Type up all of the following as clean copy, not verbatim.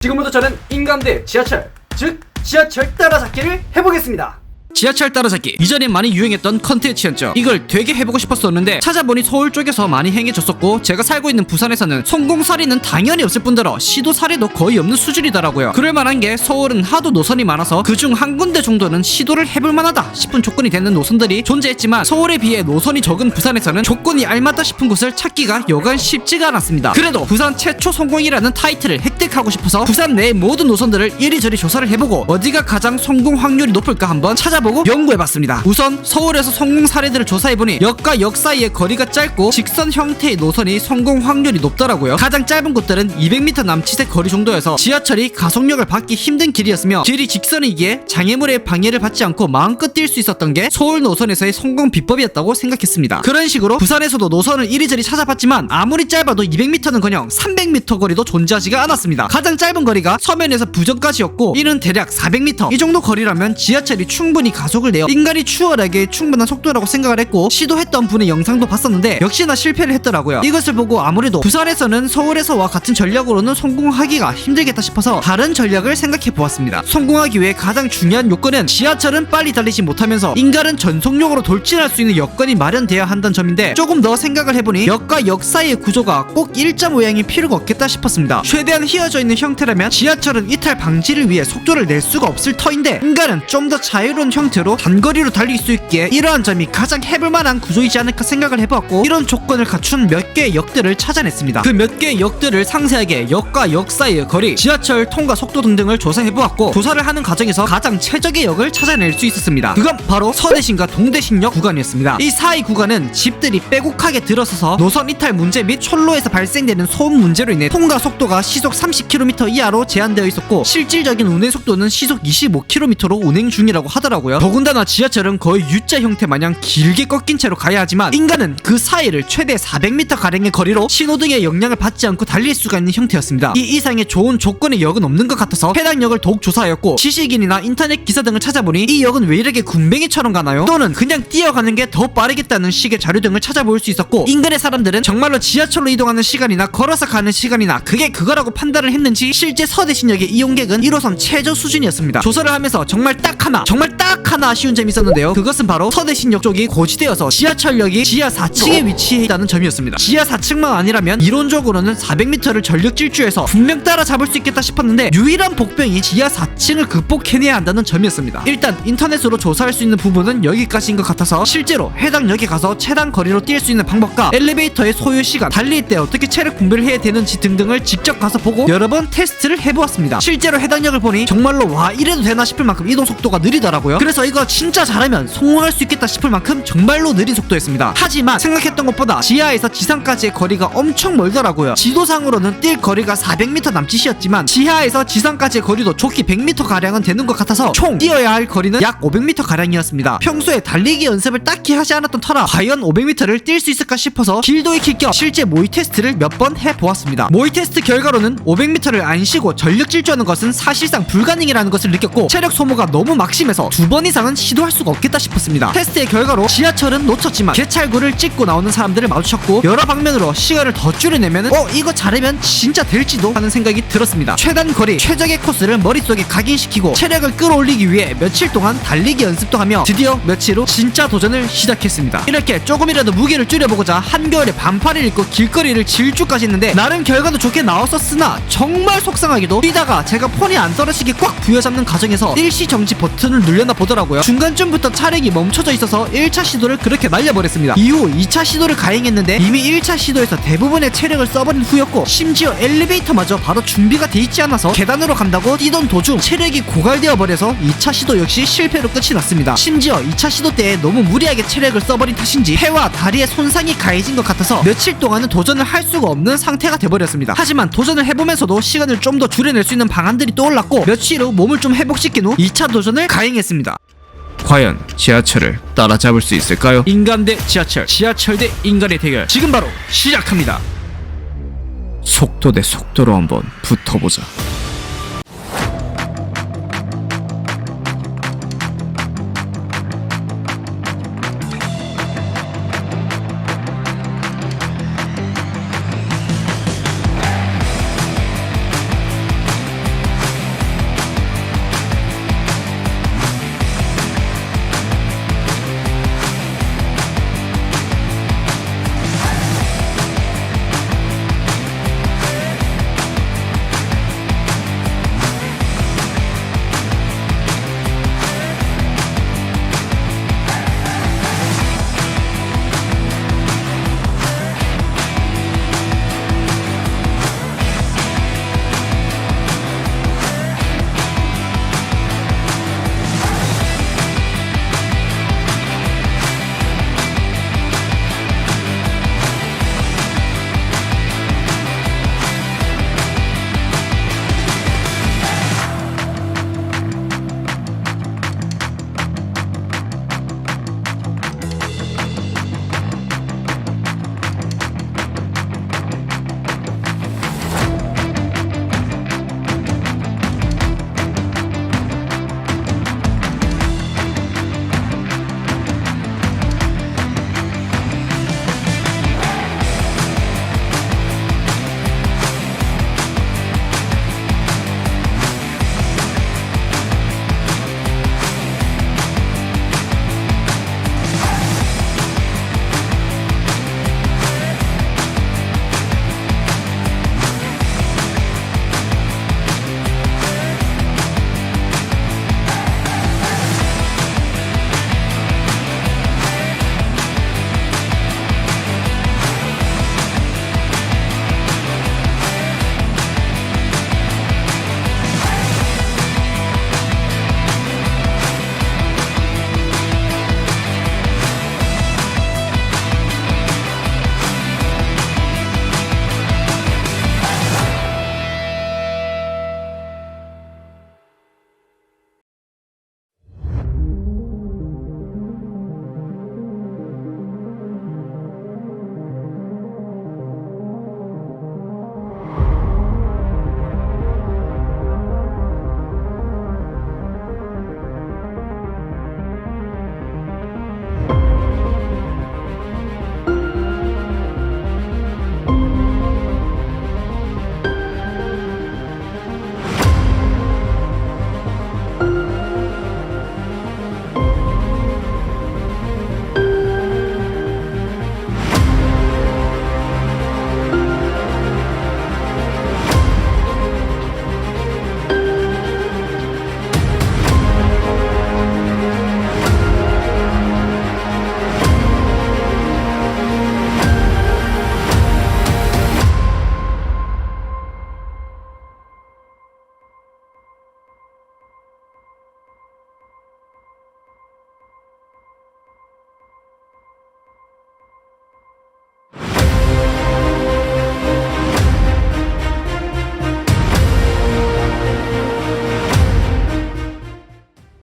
지금부터 저는 인간 대 지하철, 즉 지하철 따라잡기를 해보겠습니다. 지하철 따라잡기 이전에 많이 유행했던 컨텐츠였죠. 이걸 되게 해보고 싶었었는데 찾아보니 서울 쪽에서 많이 행해졌었고, 제가 살고 있는 부산에서는 성공 사례는 당연히 없을 뿐더러 시도 사례도 거의 없는 수준이더라고요. 그럴만한 게 서울은 하도 노선이 많아서 그중 한 군데 정도는 시도를 해볼 만하다 싶은 조건이 되는 노선들이 존재했지만, 서울에 비해 노선이 적은 부산에서는 조건이 알맞다 싶은 곳을 찾기가 여간 쉽지가 않았습니다. 그래도 부산 최초 성공이라는 타이틀을 획득하고 싶어서 부산 내 모든 노선들을 이리저리 조사를 해보고 어디가 가장 성공 확률이 높을까 한번 찾아보고 연구해봤습니다. 우선 서울에서 성공 사례들을 조사해보니 역과 역 사이의 거리가 짧고 직선 형태의 노선이 성공 확률이 높더라고요. 가장 짧은 곳들은 200m 남짓의 거리 정도여서 지하철이 가속력을 받기 힘든 길이었으며, 길이 직선이기에 장애물의 방해를 받지 않고 마음껏 뛸 수 있었던 게 서울 노선에서의 성공 비법이었다고 생각했습니다. 그런 식으로 부산에서도 노선을 이리저리 찾아봤지만 아무리 짧아도 200m는커녕 300m 거리도 존재하지가 않았습니다. 가장 짧은 거리가 서면에서 부전까지였고, 이는 대략 400m. 이 정도 거리라면 지하철이 충분히 가속을 내어 인간이 추월하기에 충분한 속도라고 생각을 했고, 시도했던 분의 영상도 봤었는데 역시나 실패를 했더라고요. 이것을 보고 아무래도 부산에서는 서울에서와 같은 전략으로는 성공하기가 힘들겠다 싶어서 다른 전략을 생각해 보았습니다. 성공하기 위해 가장 중요한 요건은 지하철은 빨리 달리지 못하면서 인간은 전속력으로 돌진할 수 있는 여건이 마련되어야 한다는 점인데, 조금 더 생각을 해보니 역과 역 사이의 구조가 꼭 일자 모양이 필요가 없겠다 싶었습니다. 최대한 휘어져 있는 형태라면 지하철은 이탈 방지를 위해 속도를 낼 수가 없을 터인데, 인간은 좀 더 자유로운 형태로 단거리로 달릴 수 있기에 이러한 점이 가장 해볼만한 구조이지 않을까 생각을 해보았고, 이런 조건을 갖춘 몇 개의 역들을 찾아냈습니다. 그 몇 개의 역들을 상세하게 역과 역 사이의 거리, 지하철 통과 속도 등등을 조사해보았고, 조사를 하는 과정에서 가장 최적의 역을 찾아낼 수 있었습니다. 그건 바로 서대신과 동대신역 구간이었습니다. 이 사이 구간은 집들이 빼곡하게 들어서서 노선 이탈 문제 및 철로에서 발생되는 소음 문제로 인해 통과 속도가 시속 30km 이하로 제한되어 있었고, 실질적인 운행 속도는 시속 25km로 운행 중이라고 하더라고요. 더군다나 지하철은 거의 U자 형태 마냥 길게 꺾인 채로 가야 하지만, 인간은 그 사이를 최대 400m 가량의 거리로 신호등의 영향을 받지 않고 달릴 수가 있는 형태였습니다. 이 이상의 좋은 조건의 역은 없는 것 같아서 해당 역을 더욱 조사하였고, 지식인이나 인터넷 기사 등을 찾아보니 이 역은 왜 이렇게 군뱅이처럼 가나요? 또는 그냥 뛰어가는 게 더 빠르겠다는 식의 자료 등을 찾아볼 수 있었고, 인간의 사람들은 정말로 지하철로 이동하는 시간이나 걸어서 가는 시간이나 그게 그거라고 판단을 했는지 실제 서대신역의 이용객은 1호선 최저 수준이었습니다. 조사를 하면서 정말 딱 하나 아쉬운 점이 있었는데요. 그것은 바로 서대신역 쪽이 고지되어서 지하철역이 지하 4층에 위치해 있다는 점이었습니다. 지하 4층만 아니라면 이론적으로는 400m를 전력 질주해서 분명 따라잡을 수 있겠다 싶었는데, 유일한 복병이 지하 4층을 극복해내야 한다는 점이었습니다. 일단 인터넷으로 조사할 수 있는 부분은 여기까지인 것 같아서 실제로 해당 역에 가서 최단 거리로 뛸 수 있는 방법과 엘리베이터의 소요 시간, 달릴 때 어떻게 체력 분배를 해야 되는지 등등을 직접 가서 보고 여러 번 테스트를 해보았습니다. 실제로 해당 역을 보니 정말로 와, 이래도 되나 싶을 만큼 이동 속도가 느리더라고요. 그래서 이거 진짜 잘하면 성공할 수 있겠다 싶을 만큼 정말로 느린 속도였습니다. 하지만 생각했던 것보다 지하에서 지상까지의 거리가 엄청 멀더라고요. 지도상으로는 뛸 거리가 400m 남짓이었지만 지하에서 지상까지의 거리도 좋게 100m 가량은 되는 것 같아서 총 뛰어야 할 거리는 약 500m 가량이었습니다. 평소에 달리기 연습을 딱히 하지 않았던 터라 과연 500m를 뛸 수 있을까 싶어서 길도 익힐 겸 실제 모의 테스트를 몇 번 해보았습니다. 모의 테스트 결과로는 500m를 안 쉬고 전력 질주하는 것은 사실상 불가능이라는 것을 느꼈고, 체력 소모가 너무 막심해서 2번 이상은 시도할 수가 없겠다 싶었습니다. 테스트의 결과로 지하철은 놓쳤지만 개찰구를 찍고 나오는 사람들을 마주쳤고, 여러 방면으로 시간을 더 줄여내면 이거 잘하면 진짜 될지도 하는 생각이 들었습니다. 최단 거리, 최적의 코스를 머릿속에 각인시키고 체력을 끌어올리기 위해 며칠 동안 달리기 연습도 하며 드디어 며칠 후 진짜 도전을 시작했습니다. 이렇게 조금이라도 무게를 줄여보고자 한겨울에 반팔을 입고 길거리를 질주까지 했는데, 나름 결과도 좋게 나왔었으나 정말 속상하게도 뛰다가 제가 폰이 안 떨어지게 꽉 부여잡는 과정에서 일시 정지 버튼을 눌렸나 보더라고요. 중간쯤부터 차량이 멈춰져 있어서 1차 시도를 그렇게 날려버렸습니다. 이후 2차 시도를 가행했는데 이미 1차 시도에서 대부분의 체력을 써버린 후였고, 심지어 엘리베이터마저 바로 준비가 돼 있지 않아서 계단으로 간다고 뛰던 도중 체력이 고갈되어 버려서 2차 시도 역시 실패로 끝이 났습니다. 심지어 2차 시도 때 너무 무리하게 체력을 써버린 탓인지 폐와 다리에 손상이 가해진 것 같아서 며칠 동안은 도전을 할 수가 없는 상태가 돼버렸습니다. 하지만 도전을 해보면서도 시간을 좀 더 줄여낼 수 있는 방안들이 떠올랐고, 며칠 후 몸을 좀 회복시킨 후 2차 도전을 가행했습니다. 과연 지하철을 따라잡을 수 있을까요? 인간 대 지하철, 지하철 대 인간의 대결 지금 바로 시작합니다. 속도 대 속도로 한번 붙어보자.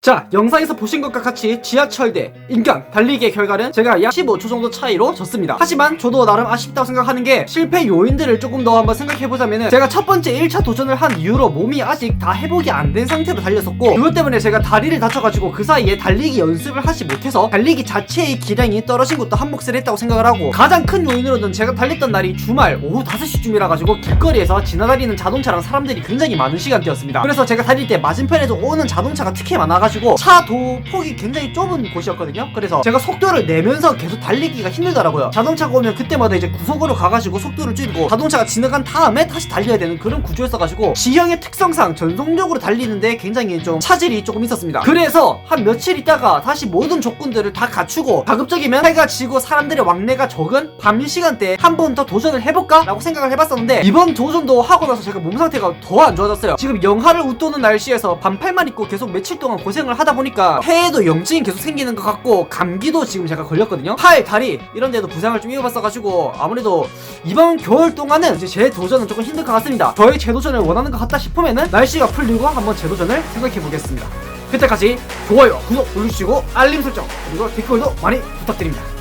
자, 영상에서 보신 것과 같이 지하철 대 인강 달리기의 결과는 제가 약 15초 정도 차이로 졌습니다. 하지만 저도 나름 아쉽다고 생각하는 게 실패 요인들을 조금 더 한번 생각해보자면은 제가 첫 번째 1차 도전을 한 이후로 몸이 아직 다 회복이 안 된 상태로 달렸었고 그것 때문에 제가 다리를 다쳐가지고 그 사이에 달리기 연습을 하지 못해서 달리기 자체의 기량이 떨어진 것도 한몫을 했다고 생각을 하고 가장 큰 요인으로는 제가 달렸던 날이 주말 오후 5시쯤이라 가지고 길거리에서 지나다니는 자동차랑 사람들이 굉장히 많은 시간대였습니다. 그래서 제가 달릴 때 맞은편에도 오는 자동차가 특히 많아가지고 차도 폭이 굉장히 좁은 곳이었거든요. 그래서 제가 속도를 내면서 계속 달리기가 힘들더라고요. 자동차가 오면 그때마다 이제 구속으로 가가지고 속도를 줄이고 자동차가 지나간 다음에 다시 달려야 되는 그런 구조였어가지고 지형의 특성상 전속력으로 달리는데 굉장히 좀 차질이 조금 있었습니다. 그래서 한 며칠 있다가 다시 모든 조건들을 다 갖추고 가급적이면 해가 지고 사람들의 왕래가 적은 밤 시간대에 한 번 더 도전을 해볼까? 라고 생각을 해봤었는데 이번 도전도 하고 나서 제가 몸 상태가 더 안 좋아졌어요. 지금 영하를 웃도는 날씨에서 반팔만 입고 계속 며칠 동안 고생을 하다 보니까 폐에도 염증이 계속 생기는 것 같고 감기도 지금 제가 걸렸거든요. 팔, 다리 이런 데도 부상을 좀 입어봤어가지고 아무래도 이번 겨울 동안은 이제 제 도전은 조금 힘들 것 같습니다. 저의 재도전을 원하는 것 같다 싶으면은 날씨가 풀리고 한번 재도전을 생각해보겠습니다. 그때까지 좋아요, 구독 눌러주시고 알림 설정 그리고 댓글도 많이 부탁드립니다.